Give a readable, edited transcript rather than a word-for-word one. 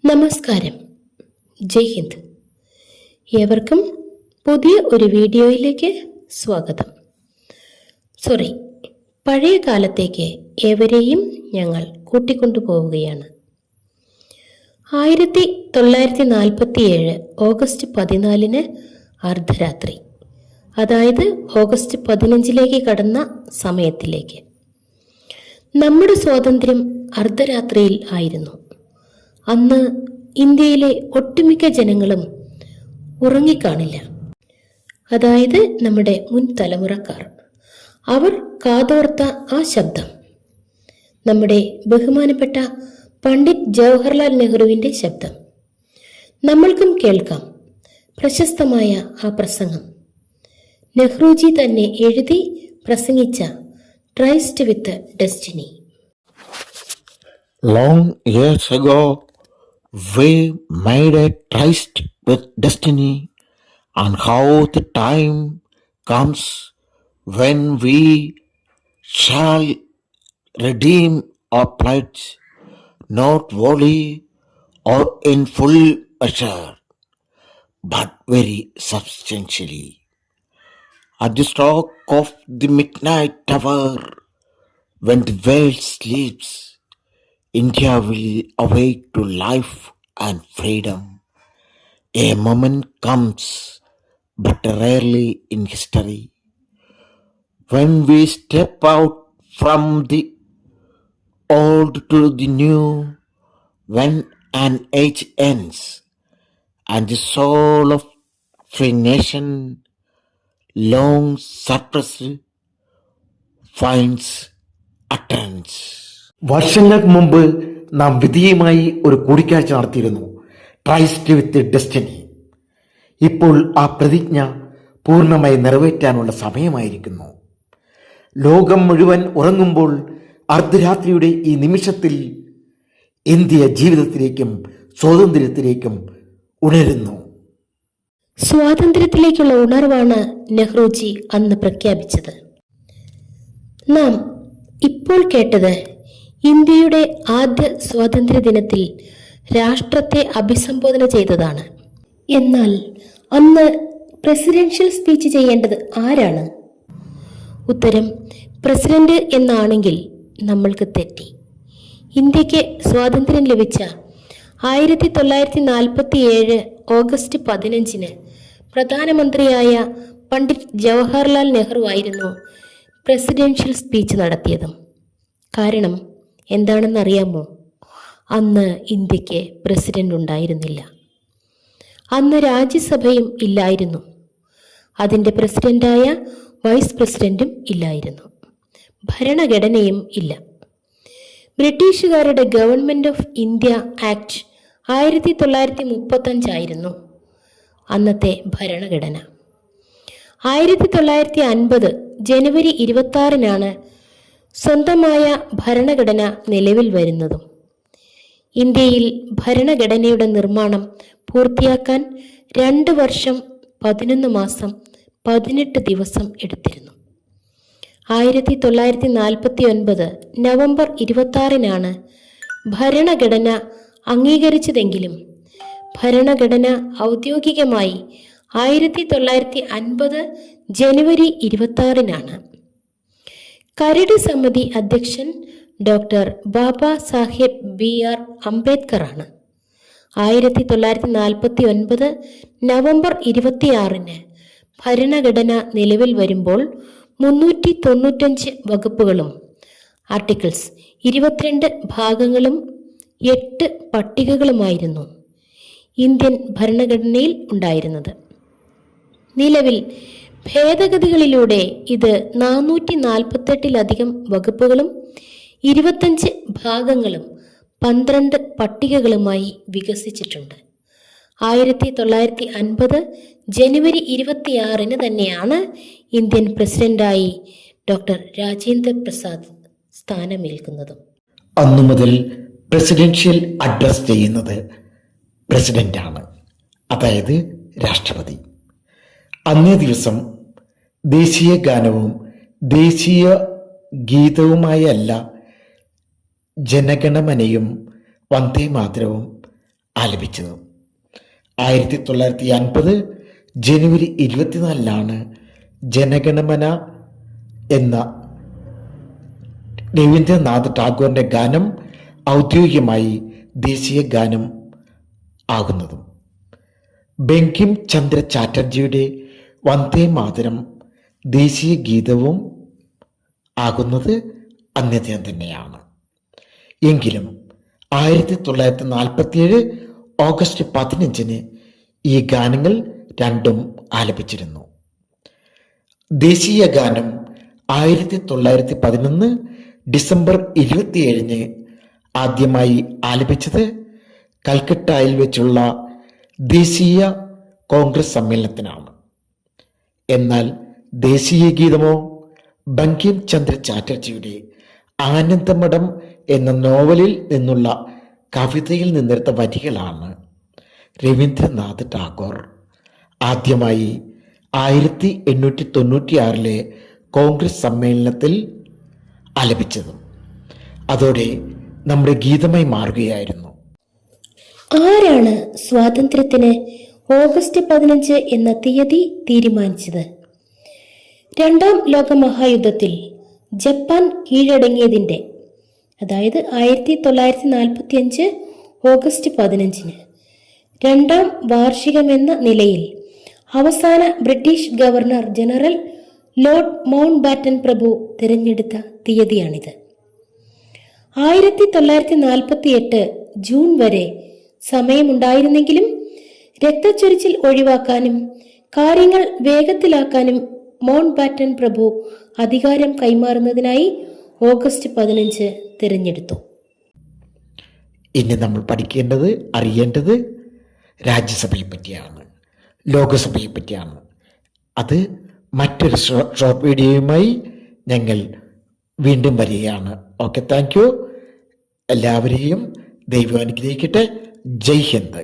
നമസ്കാരം, ജയ് ഹിന്ദ്. ഏവർക്കും പുതിയ ഒരു വീഡിയോയിലേക്ക് സ്വാഗതം. പഴയ കാലത്തേക്ക് ഏവരെയും ഞങ്ങൾ കൂട്ടിക്കൊണ്ടുപോവുകയാണ്. 1947 ഓഗസ്റ്റ് 14 അർദ്ധരാത്രി, അതായത് ഓഗസ്റ്റ് 15 കടന്ന സമയത്തിലേക്ക്. നമ്മുടെ സ്വാതന്ത്ര്യം അർദ്ധരാത്രിയിൽ ആയിരുന്നു. അന്ന് ഇന്ത്യയിലെ ഒട്ടുമിക്ക ജനങ്ങളും ഉറങ്ങിക്കാണില്ല. അതായത് നമ്മുടെ മുൻ തലമുറക്കാർ. അവർ കാതോർത്ത ആ ശബ്ദം നമ്മുടെ ബഹുമാനപ്പെട്ട പണ്ഡിറ്റ് ജവഹർലാൽ നെഹ്റുവിൻ്റെ ശബ്ദം. നമ്മൾക്കും കേൾക്കാം പ്രശസ്തമായ ആ പ്രസംഗം. നെഹ്റുജി തന്നെ എഴുതി പ്രസംഗിച്ച tryst with destiny. Long years ago, we made a tryst with destiny, and how the time comes when we shall redeem our pledge, not wholly or in full measure, but very substantially. At the stroke of the midnight hour, when the world sleeps, India will awake to life and freedom. A moment comes, but rarely in history, when we step out from the old to the new, when an age ends, and the soul of a nation long suppressed finds utterance. വർഷങ്ങൾക്ക് മുമ്പ് നാം വിധിയുമായി ഒരു കൂടിക്കാഴ്ച നടത്തിയിരുന്നു, ട്രൈസ്റ്റ് with destiny. ഇപ്പോൾ ആ പ്രതിജ്ഞ പൂർണ്ണമായി നിറവേറ്റാനുള്ള സമയമായിരിക്കുന്നു. ലോകം മുഴുവൻ ഉറങ്ങുമ്പോൾ അർദ്ധരാത്രിയുടെ ഈ നിമിഷത്തിൽ ഇന്ത്യ ജീവിതത്തിലേക്കും സ്വാതന്ത്ര്യത്തിലേക്കും ഉണരുന്നു. സ്വാതന്ത്ര്യത്തിലേക്കുള്ള ഉണർവാണ് നെഹ്റുജി അന്ന് പ്രഖ്യാപിച്ചത്. നാം ഇപ്പോൾ കേട്ടത് ഇന്ത്യയുടെ ആദ്യ സ്വാതന്ത്ര്യ ദിനത്തിൽ രാഷ്ട്രത്തെ അഭിസംബോധന ചെയ്തതാണ്. എന്നാൽ അന്ന് പ്രസിഡൻഷ്യൽ സ്പീച്ച് ചെയ്യേണ്ടത് ആരാണ്? ഉത്തരം പ്രസിഡന്റ് എന്നാണെങ്കിൽ നമ്മൾക്ക് തെറ്റി. ഇന്ത്യക്ക് സ്വാതന്ത്ര്യം ലഭിച്ച 1947 ഓഗസ്റ്റ് 15 പ്രധാനമന്ത്രിയായ പണ്ഡിറ്റ് ജവഹർലാൽ നെഹ്റു ആയിരുന്നു പ്രസിഡൻഷ്യൽ സ്പീച്ച് നടത്തിയതും. കാരണം എന്താണെന്നറിയാമോ? അന്ന് ഇന്ത്യക്ക് പ്രസിഡന്റ് ഉണ്ടായിരുന്നില്ല. അന്ന് രാജ്യസഭയും ഇല്ലായിരുന്നു. അതിൻ്റെ പ്രസിഡന്റായ വൈസ് പ്രസിഡന്റും ഇല്ലായിരുന്നു. ഭരണഘടനയും ഇല്ല. ബ്രിട്ടീഷുകാരുടെ ഗവൺമെന്റ് ഓഫ് ഇന്ത്യ ആക്ട് 1935 ആയിരുന്നു അന്നത്തെ ഭരണഘടന. 1950 ജനുവരി 26 സ്വന്തമായ ഭരണഘടന നിലവിൽ വരുന്നതും. ഇന്ത്യയിൽ ഭരണഘടനയുടെ നിർമ്മാണം പൂർത്തിയാക്കാൻ 2 വർഷം 11 മാസം 18 ദിവസം എടുത്തിരുന്നു. 1949 നവംബർ 26 ഭരണഘടന അംഗീകരിച്ചതെങ്കിലും ഭരണഘടന ഔദ്യോഗികമായി 1950 ജനുവരി 26 കരട് സമിതി അധ്യക്ഷൻ ഡോക്ടർ ബാബാ സാഹേബ് BR അംബേദ്കർ ആണ്. 1949 നവംബർ 26 ഭരണഘടന നിലവിൽ വരുമ്പോൾ 395 വകുപ്പുകളും ആർട്ടിക്കിൾസ് 22 ഭാഗങ്ങളും 8 പട്ടികകളുമായിരുന്നു ഇന്ത്യൻ ഭരണഘടനയിൽ ഉണ്ടായിരുന്നത്. നിലവിൽ ഭേദഗതികളിലൂടെ ഇത് 448 വകുപ്പുകളും 25 ഭാഗങ്ങളും 12 പട്ടികകളുമായി വികസിച്ചിട്ടുണ്ട്. 1950 ജനുവരി 26 തന്നെയാണ് ഇന്ത്യൻ പ്രസിഡന്റായി ഡോക്ടർ രാജേന്ദ്ര പ്രസാദ് സ്ഥാനമേൽക്കുന്നതും. അന്നു മുതൽ പ്രസിഡൻഷ്യൽ അഡ്രസ് ചെയ്യുന്നത് പ്രസിഡന്റാണ്, അതായത് രാഷ്ട്രപതി. അന്നേ ദിവസം ദേശീയ ഗാനവും ദേശീയ ഗീതവുമായല്ല ജനഗണമനയും വന്ദേ മാതരവും ആലപിച്ചത്. 1950 ജനുവരി 24 ജനഗണമന എന്ന രവീന്ദ്രനാഥ് ടാഗോറിന്റെ ഗാനം ഔദ്യോഗികമായി ദേശീയ ഗാനം ആകുന്നതും. ബങ്കിം ചന്ദ്ര ചാറ്റർജിയുടെ വന്ദേ മാതരം ദേശീയ ഗീതവും ആകുന്നത് അന്നേ ദിനം തന്നെയാണ്. എങ്കിലും 1947 ഓഗസ്റ്റ് 15 ഈ ഗാനങ്ങൾ രണ്ടും ആലപിച്ചിരുന്നു. ദേശീയ ഗാനം 1911 ഡിസംബർ 27 ആദ്യമായി ആലപിച്ചത് കൽക്കട്ടയിൽ വെച്ചുള്ള ദേശീയ കോൺഗ്രസ് സമ്മേളനത്തിനാണ്. എന്നാൽ ദേശീയ ഗീതമോ ബങ്കിം ചന്ദ്ര ചാറ്റർജിയുടെ ആനന്ദമഠം എന്ന നോവലിൽ നിന്നുള്ള കവിതയിൽ നിന്നെടുത്ത വരികളാണ് രവീന്ദ്രനാഥ് ടാഗോർ ആദ്യമായി 1896 കോൺഗ്രസ് സമ്മേളനത്തിൽ ആലപിച്ചത്. അതോടെ നമ്മുടെ ഗീതമായി മാറുകയായിരുന്നു. ആരാണ് സ്വാതന്ത്ര്യത്തിന് ഓഗസ്റ്റ് 15 എന്ന തീയതി തീരുമാനിച്ചത്? രണ്ടാം ലോകമഹായുദ്ധത്തിൽ ജപ്പാൻ കീഴടങ്ങിയതിൻ്റെ, അതായത് 1945 ഓഗസ്റ്റ് 15 രണ്ടാം വാർഷികമെന്ന നിലയിൽ അവസാന British governor general Lord Mountbatten പ്രഭു തിരഞ്ഞെടുത്ത തീയതിയാണിത്. 1948 ജൂൺ വരെ സമയമുണ്ടായിരുന്നെങ്കിലും രക്തച്ചൊരിച്ചിൽ ഒഴിവാക്കാനും കാര്യങ്ങൾ വേഗത്തിലാക്കാനും മൗണ്ട് ബാറ്റൻ പ്രഭു അധികാരം കൈമാറുന്നതിനായി ഓഗസ്റ്റ് 15 തിരഞ്ഞെടുത്തു. ഇനി നമ്മൾ പഠിക്കേണ്ടത്, അറിയേണ്ടത് രാജ്യസഭയെ പറ്റിയാണ്, ലോകസഭയെ പറ്റിയാണ്. അത് മറ്റൊരു ഷോർട്ട് വീഡിയോയുമായി ഞങ്ങൾ വീണ്ടും വരികയാണ്. Okay, thank you. എല്ലാവരെയും ദൈവം അനുഗ്രഹിക്കട്ടെ. ജയ് ഹിന്ദ്.